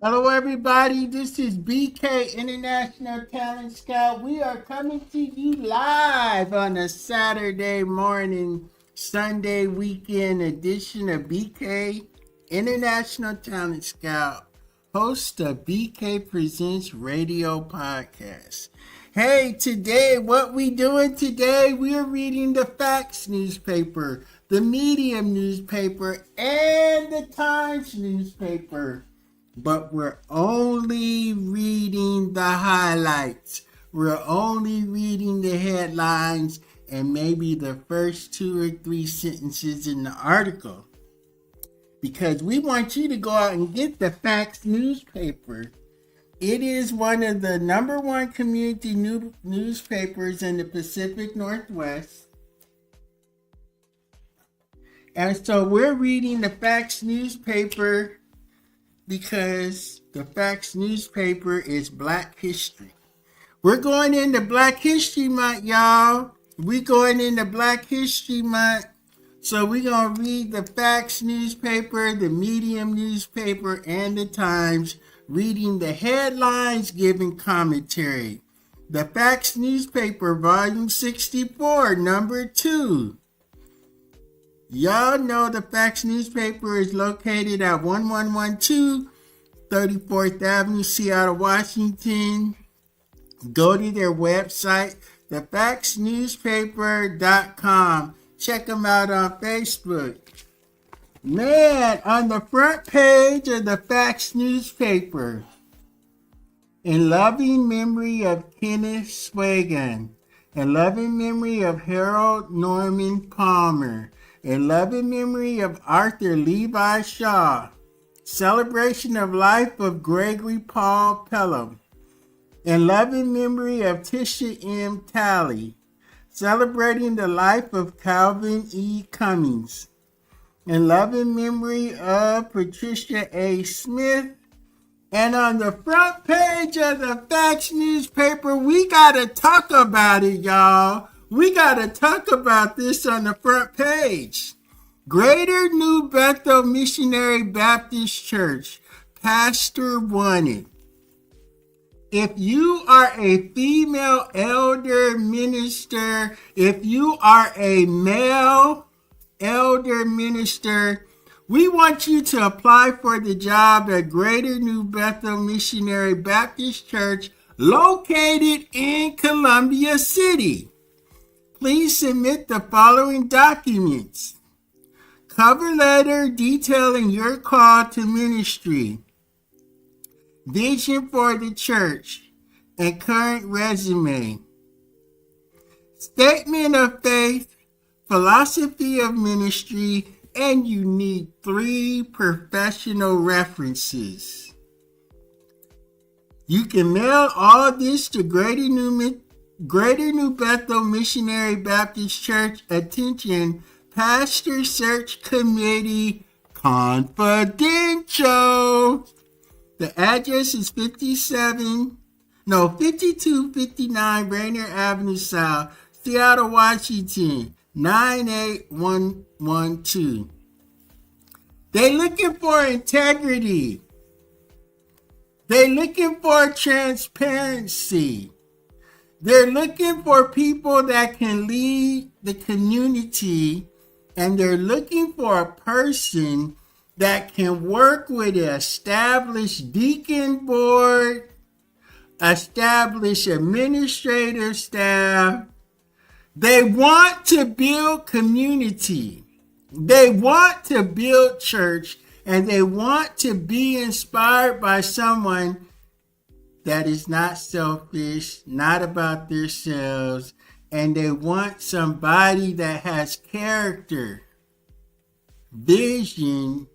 Hello, everybody. This is Bk International Talent Scout. We are coming to you live on a Saturday morning, Sunday weekend edition of Bk International Talent Scout, host of Bk Presents Radio Podcast. Hey, today, what we doing today? We're reading the Facts newspaper, the Medium newspaper, and the Times newspaper. But we're only reading the highlights. We're only reading the headlines and maybe the first 2 or 3 sentences in the article. Because we want you to go out and get the Facts newspaper. It is one of the number one community newspapers in the Pacific Northwest. And so we're reading the Facts newspaper because the Facts newspaper is Black History. We're going into Black History Month, y'all. We're going into Black History Month. So we're going to read the Facts newspaper, the Medium newspaper, and the Times, reading the headlines, giving commentary. The Facts newspaper, volume 64, number 2. Y'all know the Facts newspaper is located at 1112 34th Avenue, Seattle, Washington. Go to their website, thefactsnewspaper.com. Check them out on Facebook. Man, on the front page of the Facts newspaper, in loving memory of Kenneth Swagan, in loving memory of Harold Norman Palmer, in loving memory of Arthur Levi Shaw, celebration of life of Gregory Paul Pelham, in loving memory of Tisha M. Talley, celebrating the life of Calvin E. Cummings, in loving memory of Patricia A. Smith. And on the front page of the Facts newspaper, we got to talk about it, y'all. We got to talk about this on the front page. Greater New Bethel Missionary Baptist Church, pastor wanted. If you are a female elder minister, if you are a male elder minister, we want you to apply for the job at Greater New Bethel Missionary Baptist Church, located in Columbia City. Please submit the following documents: cover letter detailing your call to ministry, vision for the church, and current resume, statement of faith, philosophy of ministry, and you need 3 professional references. You can mail all this to Greater New Bethel Missionary Baptist Church. Attention, Pastor Search Committee, confidential. The address is 5259 Rainier Avenue South, Seattle, Washington, 98112. They looking for integrity. They looking for transparency. They're looking for people that can lead the community, and they're looking for a person that can work with an established deacon board, established administrative staff. They want to build community. They want to build church, and they want to be inspired by someone that is not selfish, not about themselves, and they want somebody that has character, vision,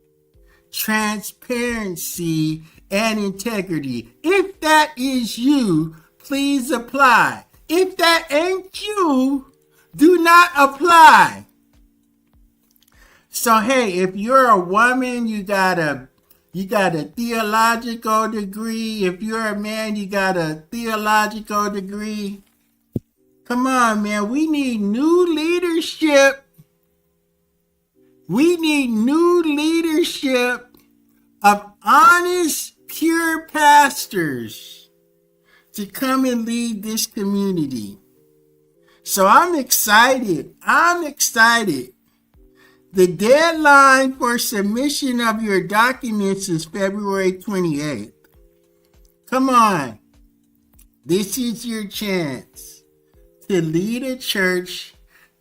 transparency, and integrity. If that is you, please apply. If that ain't you, do not apply. So hey, if you're a woman, you got a theological degree. If you're a man, you got a theological degree. Come on, man. We need new leadership. We need new leadership of honest secure pastors to come and lead this community. So I'm excited. The deadline for submission of your documents is February 28th. Come on. This is your chance to lead a church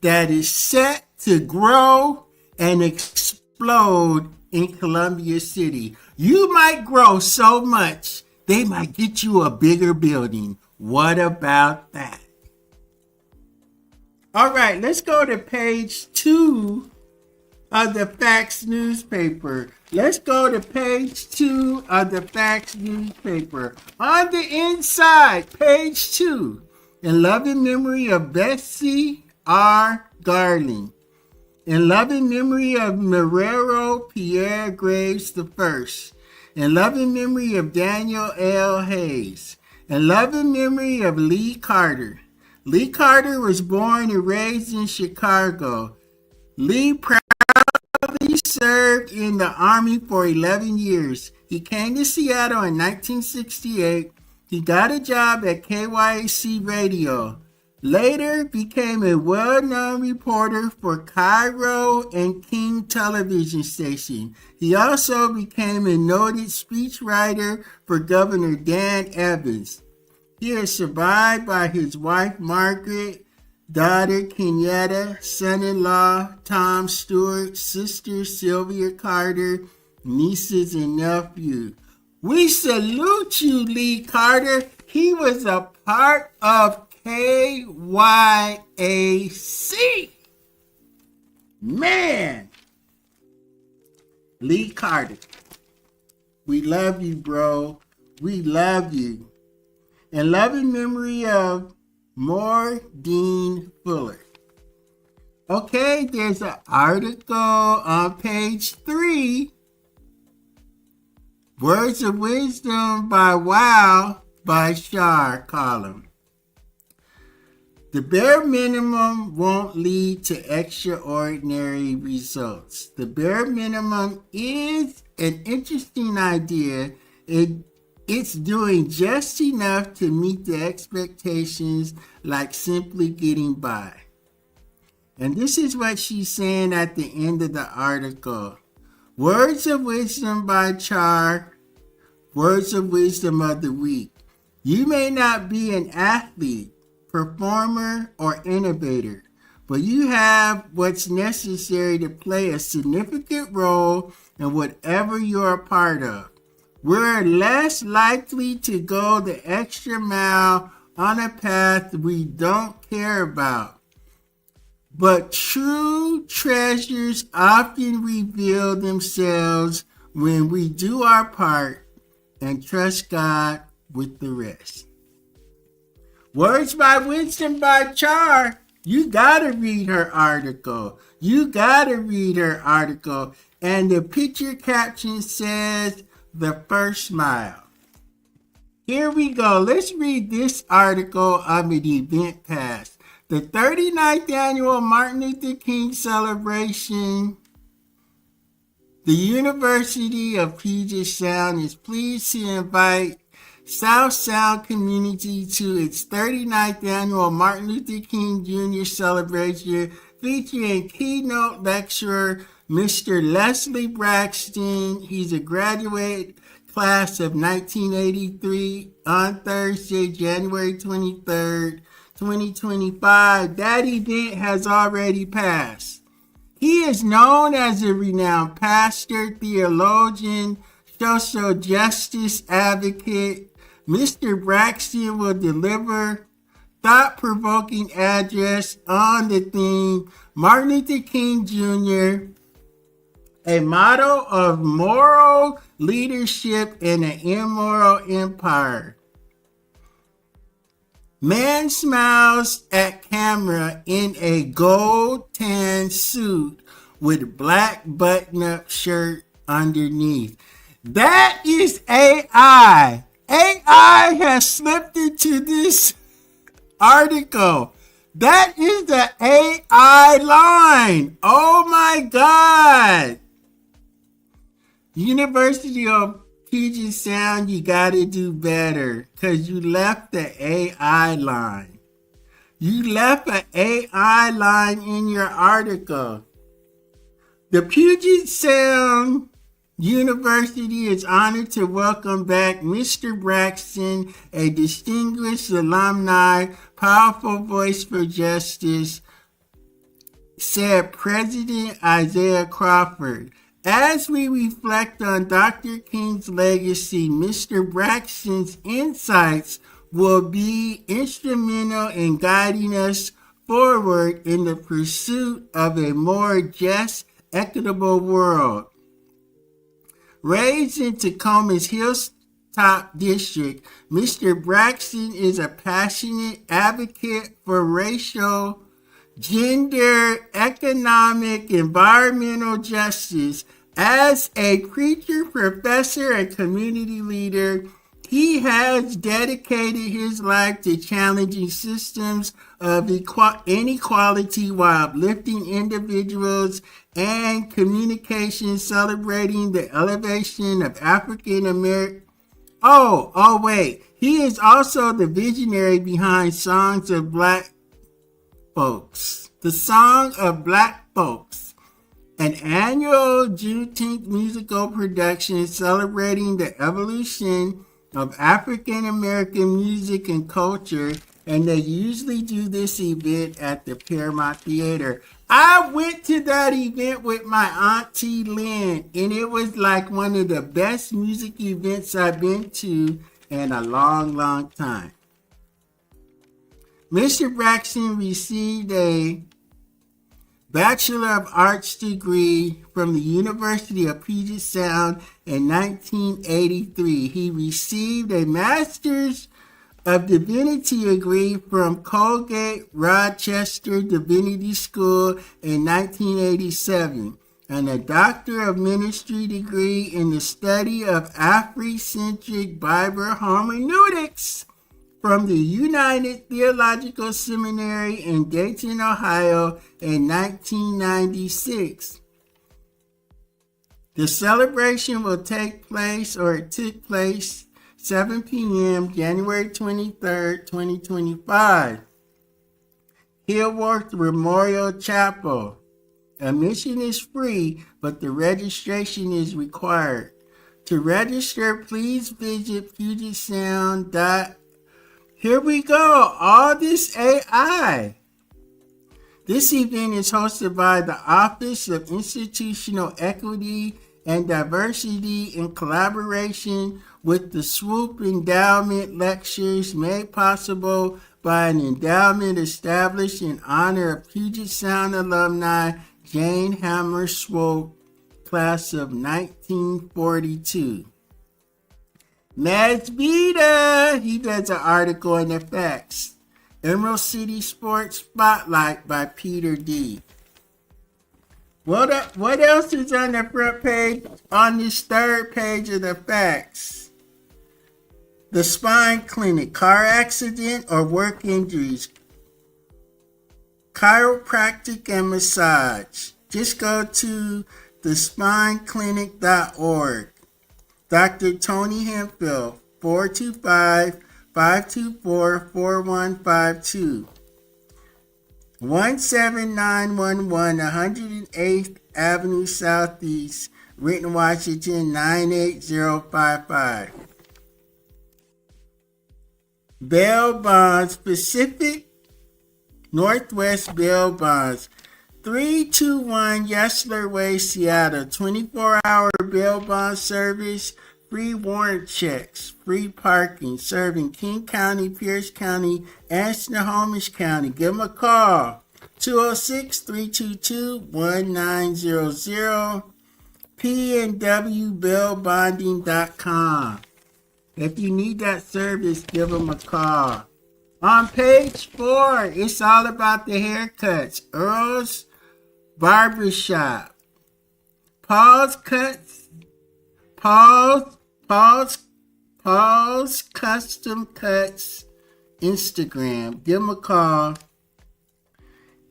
that is set to grow and explode in Columbia City. You might grow so much, they might get you a bigger building. What about that? All right, let's go to page 2 of the Facts newspaper. Let's go to page 2 of the Facts newspaper. On the inside, page 2, in loving memory of Betsy R. Garland. In loving memory of Marrero Pierre Graves I. In loving memory of Daniel L. Hayes. In loving memory of Lee Carter. Lee Carter was born and raised in Chicago. Lee proudly served in the Army for 11 years. He came to Seattle in 1968. He got a job at KYAC Radio. Later became a well-known reporter for Cairo and King television station. He also became a noted speechwriter for Governor Dan Evans. He is survived by his wife Margaret, daughter Kenyatta, son-in-law Tom Stewart, sister Sylvia Carter, nieces and nephew. We salute you, Lee Carter. He was a part of KYAC. Man, Lee Carter, we love you, bro. We love you. In loving memory of Moore Dean Fuller. Okay, there's an article on page 3. Words of Wisdom by Wow by Shar column. The bare minimum won't lead to extraordinary results. The bare minimum is an interesting idea. It's doing just enough to meet the expectations, like simply getting by. And this is what she's saying at the end of the article. Words of Wisdom by Char, Words of Wisdom of the Week. You may not be an athlete, performer, or innovator, but you have what's necessary to play a significant role in whatever you're a part of. We're less likely to go the extra mile on a path we don't care about. But true treasures often reveal themselves when we do our part and trust God with the rest. Words by Wisdom by Char. You gotta read her article. And the picture caption says, The First Mile. Here we go. Let's read this article on an event past. The 39th annual Martin Luther King celebration. The University of Puget Sound is pleased to invite South Sound community to its 39th annual Martin Luther King Jr. celebration, featuring keynote lecturer Mr. Leslie Braxton. He's a graduate class of 1983 on Thursday, January 23rd, 2025. That event has already passed. He is known as a renowned pastor, theologian, social justice advocate. Mr. Braxton will deliver thought-provoking address on the theme Martin Luther King Jr., a model of moral leadership in an immoral empire. Man smiles at camera in a gold tan suit with black button-up shirt underneath. That is AI. AI has slipped into this article. That is the AI line. Oh my God. University of Puget Sound, you gotta do better, because you left the AI line. You left an AI line in your article. The Puget Sound University is honored to welcome back Mr. Braxton, a distinguished alumni, powerful voice for justice, said President Isaiah Crawford. As we reflect on Dr. King's legacy, Mr. Braxton's insights will be instrumental in guiding us forward in the pursuit of a more just, equitable world. Raised in Tacoma's Hilltop District, Mr. Braxton is a passionate advocate for racial, gender, economic, environmental justice. As a preacher, professor, and community leader, he has dedicated his life to challenging systems of inequality while uplifting individuals and communication, celebrating the elevation of African American. Wait. He is also the visionary behind Songs of Black Folks. The Song of Black Folks, an annual Juneteenth musical production celebrating the evolution of African American music and culture, and they usually do this event at the Paramount Theater. I went to that event with my auntie Lynn, and it was like one of the best music events I've been to in a long, long time. Mr. Braxton received a Bachelor of Arts degree from the University of Puget Sound in 1983. He received a Master's of Divinity degree from Colgate Rochester Divinity School in 1987, and a Doctor of Ministry degree in the study of Afrocentric Bible hermeneutics from the United Theological Seminary in Dayton, Ohio in 1996. The celebration will take place, or it took place, 7 p.m. January 23rd, 2025. Hillworth Memorial Chapel. Admission is free, but the registration is required. To register, please visit PugetSound.com. Here we go, all this AI. This event is hosted by the Office of Institutional Equity and Diversity in collaboration with the Swoop Endowment Lectures, made possible by an endowment established in honor of Puget Sound alumni Jane Hammer Swope, class of 1942. Nesbita, he does an article in the Facts. Emerald City Sports Spotlight by Peter D. What else is on the front page, on this third page of the Facts? The Spine Clinic, car accident or work injuries, chiropractic and massage. Just go to thespineclinic.org. Dr. Tony Hemphill, 425-524-4152. 17911 108th Avenue Southeast, Renton, Washington, 98055. Bail Bonds, Pacific Northwest Bail Bonds, 321 Yesler Way, Seattle. 24-hour bail bond service, free warrant checks, free parking, serving King County, Pierce County, and Snohomish County. Give them a call, 206-322-1900, pnwbailbonding.com. If you need that service, give them a call. On page 4, it's all about the haircuts. Earl's Barbershop. Paul's Cuts. Paul's Custom Cuts. Instagram. Give them a call.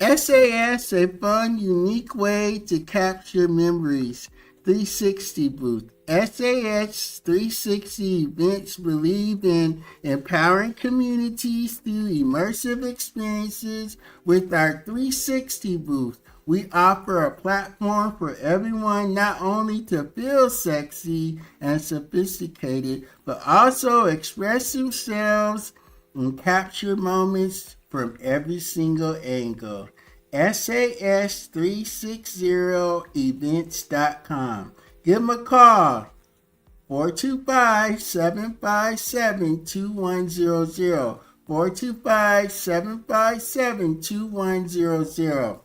SAS, a fun, unique way to capture memories. 360 booth. SAS 360 Events believe in empowering communities through immersive experiences. With our 360 booth, we offer a platform for everyone not only to feel sexy and sophisticated, but also express themselves and capture moments from every single angle. SAS360events.com. Give them a call, 425-757-2100, 425-757-2100.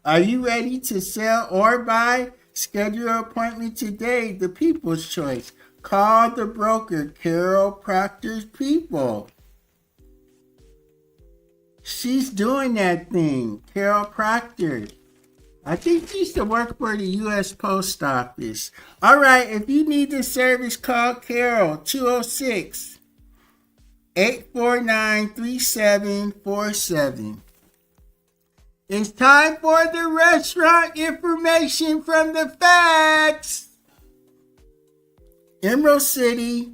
Are you ready to sell or buy? Schedule an appointment today, the people's choice. Call the broker, Carol Proctor's People. She's doing that thing, Carol Proctor. I think she used to work for the U.S. Post Office. All right, if you need the service, call Carol, 206-849-3747. It's time for the restaurant information from the facts. Emerald City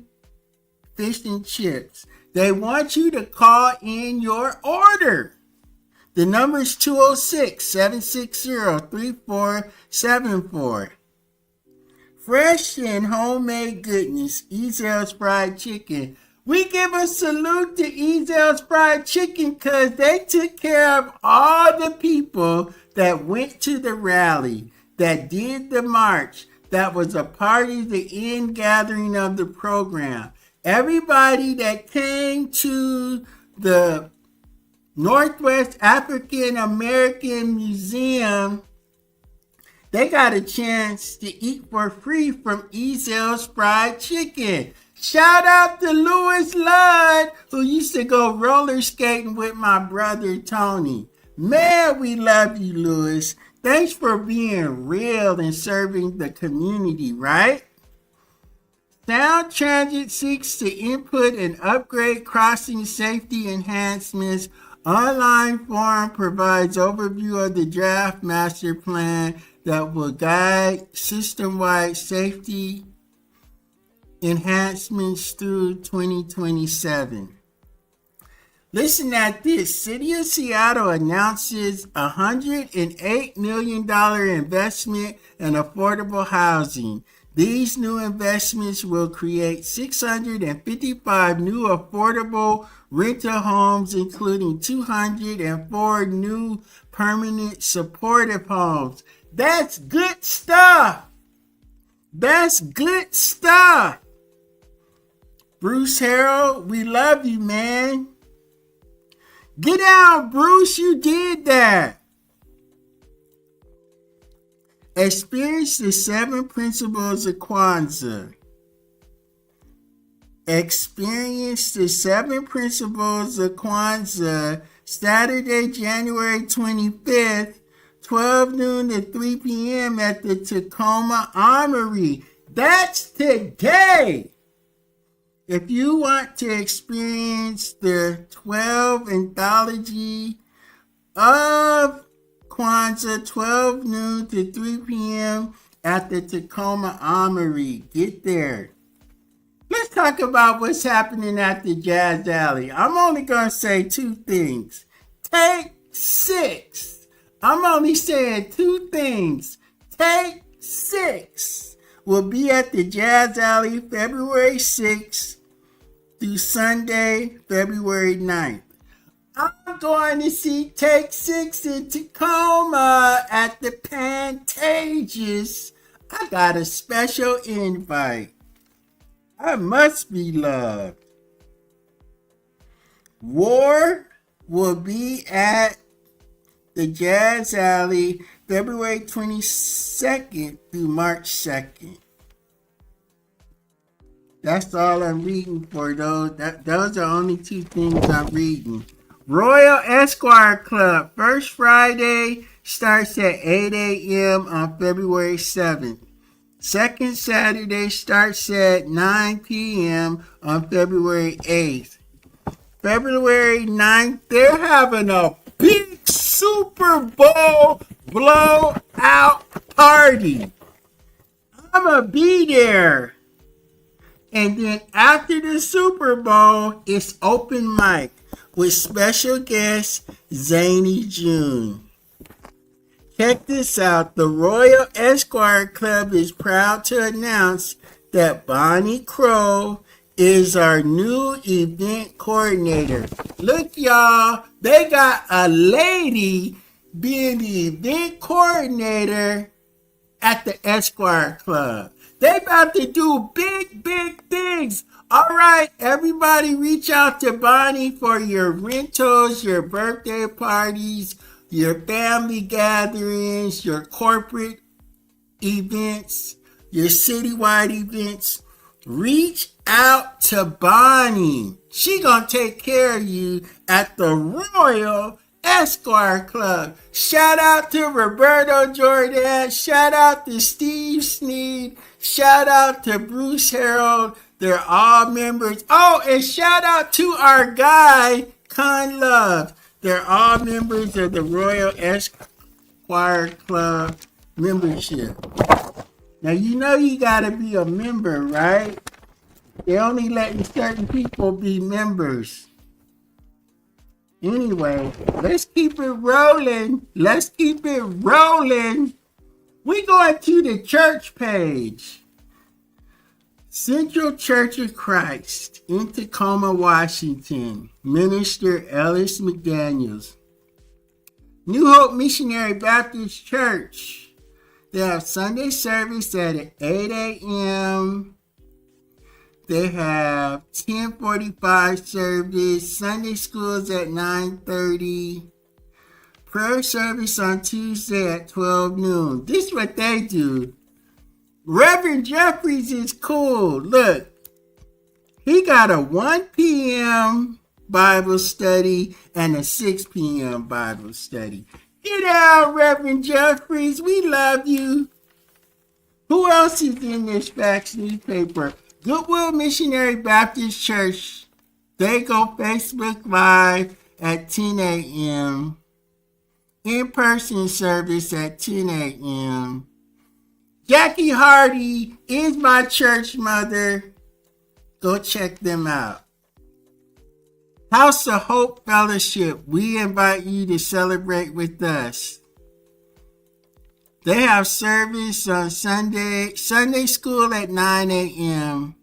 Fish and Chips. They want you to call in your order. The number is 206-760-3474. Fresh and homemade goodness, Ezel's Fried Chicken. We give a salute to Ezel's Fried Chicken because they took care of all the people that went to the rally, that did the march, that was a part of the end gathering of the program. Everybody that came to the Northwest African American Museum, they got a chance to eat for free from Ezel's Fried Chicken. Shout out to Louis Ludd, who used to go roller skating with my brother Tony. Man, we love you, Louis. Thanks for being real and serving the community, right? Sound Transit seeks to input and upgrade crossing safety enhancements. Online forum provides overview of the draft master plan that will guide system-wide safety enhancements through 2027. Listen at this. City of Seattle announces $108 million investment in affordable housing. These new investments will create 655 new affordable rental homes, including 204 new permanent supportive homes. That's good stuff. That's good stuff. Bruce Harrell, we love you, man. Get out, Bruce. You did that. Experience the 7 principles of Kwanzaa. Experience the 7 principles of Kwanzaa Saturday, January 25th, 12 noon to 3 p.m. at the Tacoma Armory. That's today. If you want to experience the 12 anthology of Kwanzaa, 12 noon to 3 p.m. at the Tacoma Armory. Get there. Let's talk about what's happening at the Jazz Alley. I'm only going to say 2 things. Take 6. I'm only saying 2 things. Take 6 will be at the Jazz Alley February 6th through Sunday, February 9th. I'm going to see Take 6 in Tacoma at the Pantages. I got a special invite. I must be loved. War will be at the Jazz Alley February 22nd through March 2nd. That's all I'm reading for those. Those are only 2 things I'm reading. Royal Esquire Club, first Friday, starts at 8 a.m. on February 7th. Second Saturday starts at 9 p.m. on February 8th. February 9th, they're having a big Super Bowl blowout party. I'm going to be there. And then after the Super Bowl, it's open mic with special guest Zany June. Check this out. The Royal Esquire Club is proud to announce that Bonnie Crow is our new event coordinator. Look, y'all, they got a lady being the event coordinator at the Esquire Club. They about to do big, big things. All right, everybody reach out to Bonnie for your rentals, your birthday parties, your family gatherings, your corporate events, your citywide events. Reach out to Bonnie. She gonna take care of you at the Royal Esquire Club. Shout out to Roberto Jordan. Shout out to Steve Sneed. Shout out to Bruce Harold. They're all members. Oh, and shout out to our guy, Con Love. They're all members of the Royal Esquire Club membership. Now, you know you got to be a member, right? They're only letting certain people be members. Anyway, let's keep it rolling. Let's keep it rolling. We going to the church page. Central Church of Christ in Tacoma, Washington. Minister Ellis McDaniels. New Hope Missionary Baptist Church. They have Sunday service at 8 a.m. They have 10:45 service. Sunday schools at 9:30. Prayer service on Tuesday at 12 noon. This is what they do. Reverend Jeffries is cool. Look, he got a 1 p.m. Bible study and a 6 p.m. Bible study. Get out, Reverend Jeffries. We love you. Who else is in this fax newspaper? Goodwill Missionary Baptist Church. They go Facebook Live at 10 a.m. In-person service at 10 a.m. Jackie Hardy is my church mother. Go check them out. House of Hope Fellowship. We invite you to celebrate with us. They have service on Sunday school at 9 a.m.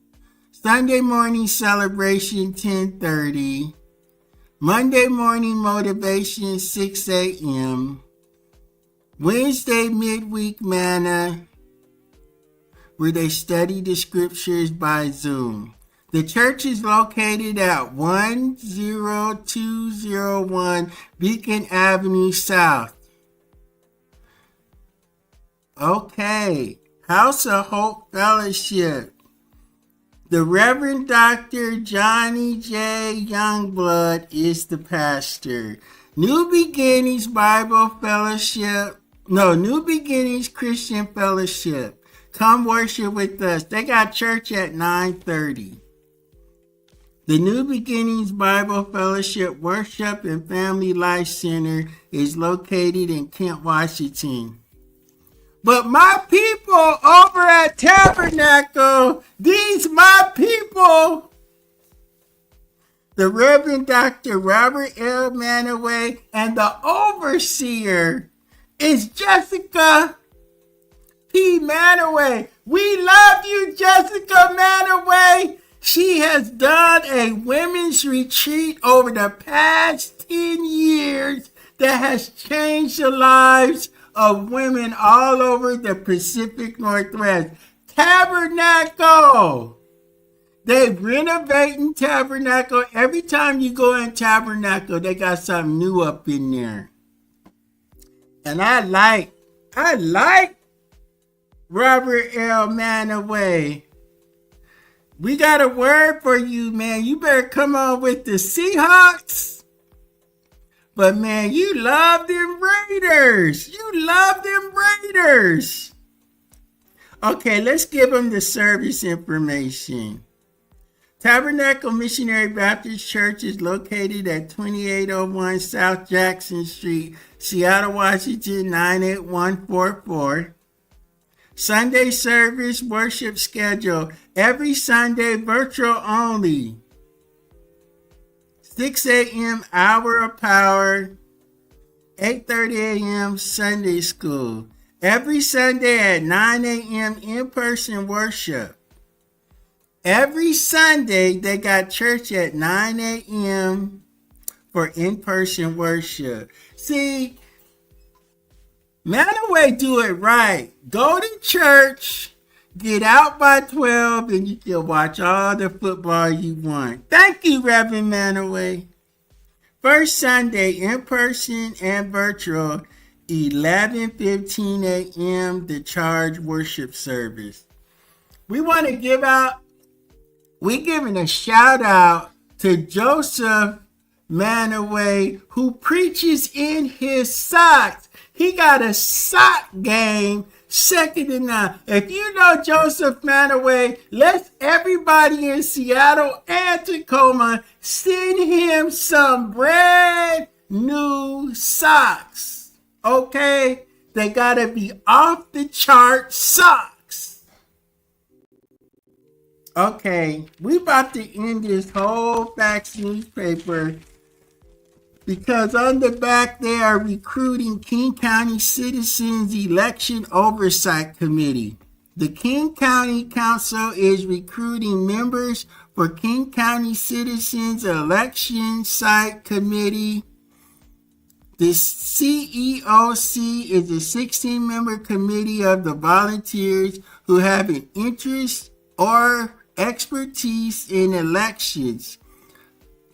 Sunday morning celebration 10:30. Monday morning motivation 6 a.m. Wednesday midweek manna, where they study the scriptures by Zoom. The church is located at 10201 Beacon Avenue South. Okay, House of Hope Fellowship. The Reverend Dr. Johnny J. Youngblood is the pastor. New Beginnings Bible Fellowship. No, New Beginnings Christian Fellowship. Come worship with us. They got church at 9:30. The New Beginnings Bible Fellowship Worship and Family Life Center is located in Kent, Washington. But my people over at Tabernacle, these my people. The Reverend Dr. Robert L. Manaway and the overseer is Jessica P. Manaway. We love you, Jessica Manaway. She has done a women's retreat over the past 10 years that has changed the lives of women all over the Pacific Northwest. Tabernacle. They're renovating Tabernacle. Every time you go in Tabernacle, they got something new up in there. And I like Robert L. Manaway. We got a word for you, man. You better come on with the Seahawks. But, man, you love them Raiders. You love them Raiders. Okay, let's give them the service information. Tabernacle Missionary Baptist Church is located at 2801 South Jackson Street, Seattle, Washington, 98144. Sunday service worship schedule. Every Sunday, virtual only. 6 a.m. hour of power. 8:30 a.m. Sunday school. Every Sunday at 9 a.m. in-person worship. Every Sunday, they got church at 9 a.m. for in-person worship. See, Manaway do it right. Go to church, get out by 12, and you can watch all the football you want. Thank you, Reverend Manaway. First Sunday, in-person and virtual, 11:15 a.m., the charge worship service. We're giving a shout out to Joseph Manaway, who preaches in his socks. He got a sock game second to none. If you know Joseph Manaway, let everybody in Seattle and Tacoma send him some brand new socks. Okay? They gotta be off the chart socks. Okay, we about to end this whole fax newspaper because on the back they are recruiting King County Citizens Election Oversight Committee. The King County Council is recruiting members for King County Citizens Election Site Committee. The CEOC is a 16-member committee of the volunteers who have an interest or expertise in elections,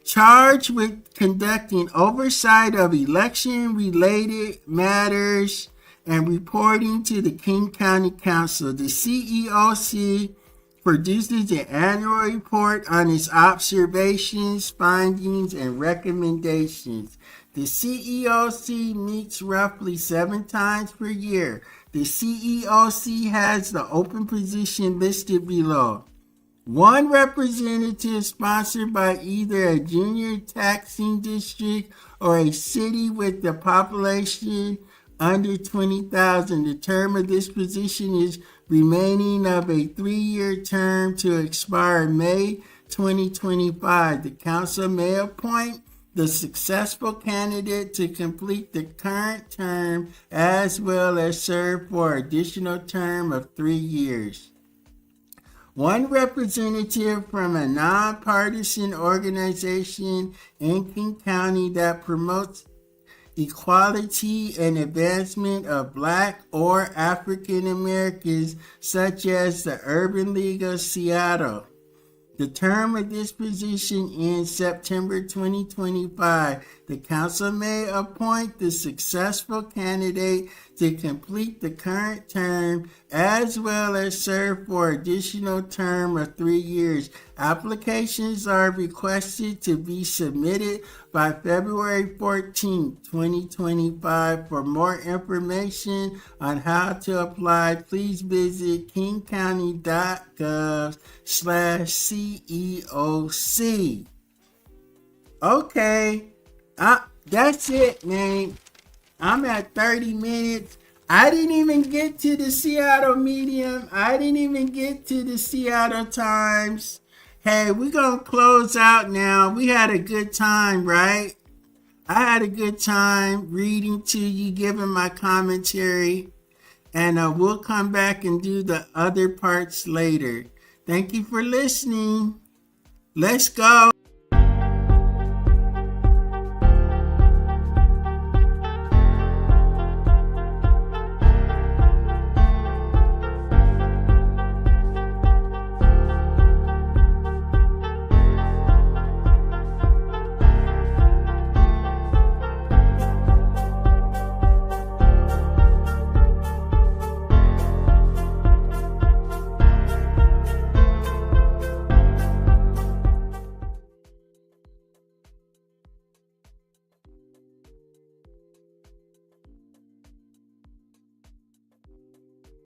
charged with conducting oversight of election-related matters and reporting to the King County Council. The CEOC produces an annual report on its observations, findings, and recommendations. The CEOC meets roughly 7 times per year. The CEOC has the open position listed below. 1 representative sponsored by either a junior taxing district or a city with the population under 20,000. The term of this position is remaining of a 3-year term to expire May 2025. The council may appoint the successful candidate to complete the current term as well as serve for an additional term of 3 years. 1 representative from a nonpartisan organization in King County that promotes equality and advancement of Black or African Americans, such as the Urban League of Seattle. The term of this position ends September 2025. The council may appoint the successful candidate to complete the current term as well as serve for an additional term of 3 years. Applications are requested to be submitted by February 14, 2025. For more information on how to apply, please visit kingcounty.gov/CEOC. Okay, that's it, man. I'm at 30 minutes. I didn't even get to the Seattle Medium. I didn't even get to the Seattle Times. Hey, we're going to close out now. We had a good time, right? I had a good time reading to you, giving my commentary. And we'll come back and do the other parts later. Thank you for listening. Let's go.